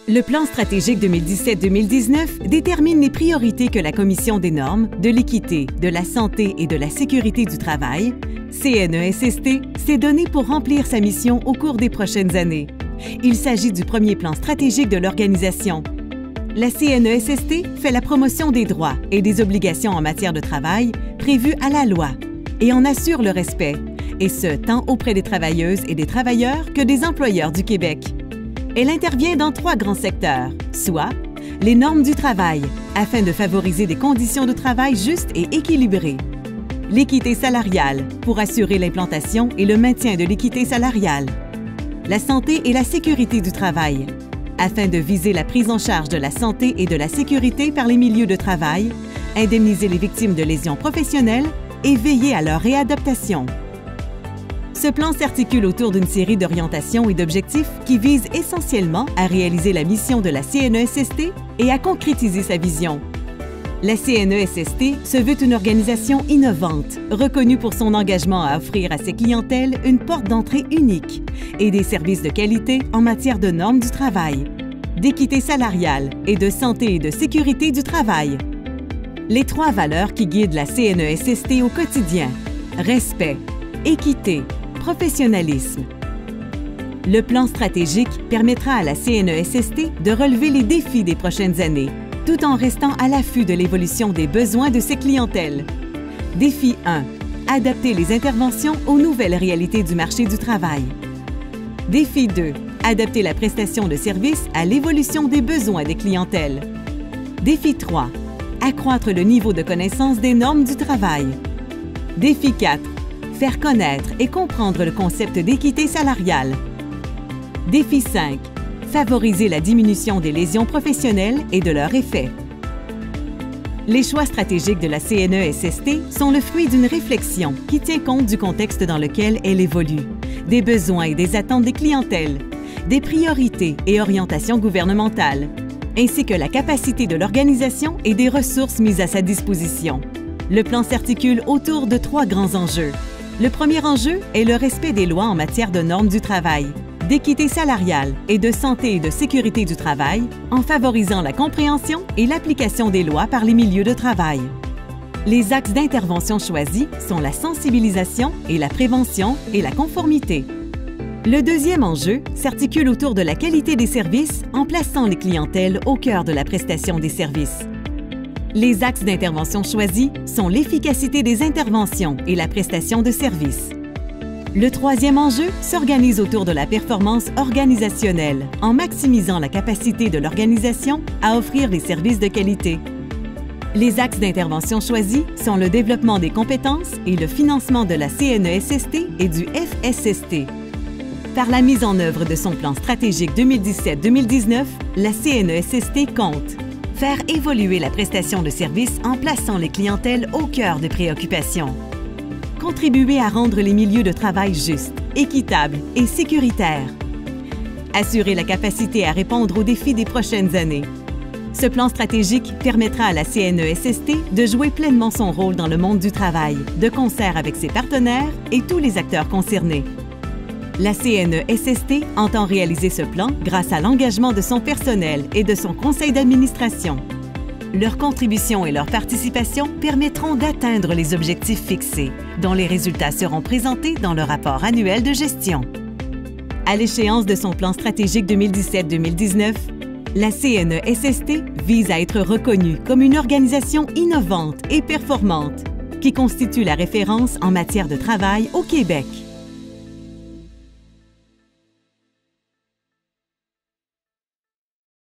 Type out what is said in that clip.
Le plan stratégique 2017-2019 détermine les priorités que la Commission des normes, de l'équité, de la santé et de la sécurité du travail, CNESST, s'est donnée pour remplir sa mission au cours des prochaines années. Il s'agit du premier plan stratégique de l'organisation. La CNESST fait la promotion des droits et des obligations en matière de travail prévues à la loi et en assure le respect, et ce, tant auprès des travailleuses et des travailleurs que des employeurs du Québec. Elle intervient dans 3 grands secteurs, soit les normes du travail, afin de favoriser des conditions de travail justes et équilibrées. L'équité salariale, pour assurer l'implantation et le maintien de l'équité salariale. La santé et la sécurité du travail, afin de viser la prise en charge de la santé et de la sécurité par les milieux de travail, indemniser les victimes de lésions professionnelles et veiller à leur réadaptation. Ce plan s'articule autour d'une série d'orientations et d'objectifs qui visent essentiellement à réaliser la mission de la CNESST et à concrétiser sa vision. La CNESST se veut une organisation innovante, reconnue pour son engagement à offrir à ses clientèles une porte d'entrée unique et des services de qualité en matière de normes du travail, d'équité salariale et de santé et de sécurité du travail. Les 3 valeurs qui guident la CNESST au quotidien: respect, équité, professionnalisme. Le plan stratégique permettra à la CNESST de relever les défis des prochaines années, tout en restant à l'affût de l'évolution des besoins de ses clientèles. Défi 1. Adapter les interventions aux nouvelles réalités du marché du travail. Défi 2. Adapter la prestation de services à l'évolution des besoins des clientèles. Défi 3. Accroître le niveau de connaissance des normes du travail. Défi 4. Faire connaître et comprendre le concept d'équité salariale. Défi 5. Favoriser la diminution des lésions professionnelles et de leurs effets. Les choix stratégiques de la CNESST sont le fruit d'une réflexion qui tient compte du contexte dans lequel elle évolue, des besoins et des attentes des clientèles, des priorités et orientations gouvernementales, ainsi que la capacité de l'organisation et des ressources mises à sa disposition. Le plan s'articule autour de 3 grands enjeux. Le premier enjeu est le respect des lois en matière de normes du travail, d'équité salariale et de santé et de sécurité du travail en favorisant la compréhension et l'application des lois par les milieux de travail. Les axes d'intervention choisis sont la sensibilisation et la prévention et la conformité. Le deuxième enjeu s'articule autour de la qualité des services en plaçant les clientèles au cœur de la prestation des services. Les axes d'intervention choisis sont l'efficacité des interventions et la prestation de services. Le troisième enjeu s'organise autour de la performance organisationnelle en maximisant la capacité de l'organisation à offrir des services de qualité. Les axes d'intervention choisis sont le développement des compétences et le financement de la CNESST et du FSST. Par la mise en œuvre de son plan stratégique 2017-2019, la CNESST compte faire évoluer la prestation de services en plaçant les clientèles au cœur des préoccupations. Contribuer à rendre les milieux de travail justes, équitables et sécuritaires. Assurer la capacité à répondre aux défis des prochaines années. Ce plan stratégique permettra à la CNESST de jouer pleinement son rôle dans le monde du travail, de concert avec ses partenaires et tous les acteurs concernés. La CNESST entend réaliser ce plan grâce à l'engagement de son personnel et de son conseil d'administration. Leurs contributions et leur participation permettront d'atteindre les objectifs fixés, dont les résultats seront présentés dans le rapport annuel de gestion. À l'échéance de son plan stratégique 2017-2019, la CNESST vise à être reconnue comme une organisation innovante et performante qui constitue la référence en matière de travail au Québec.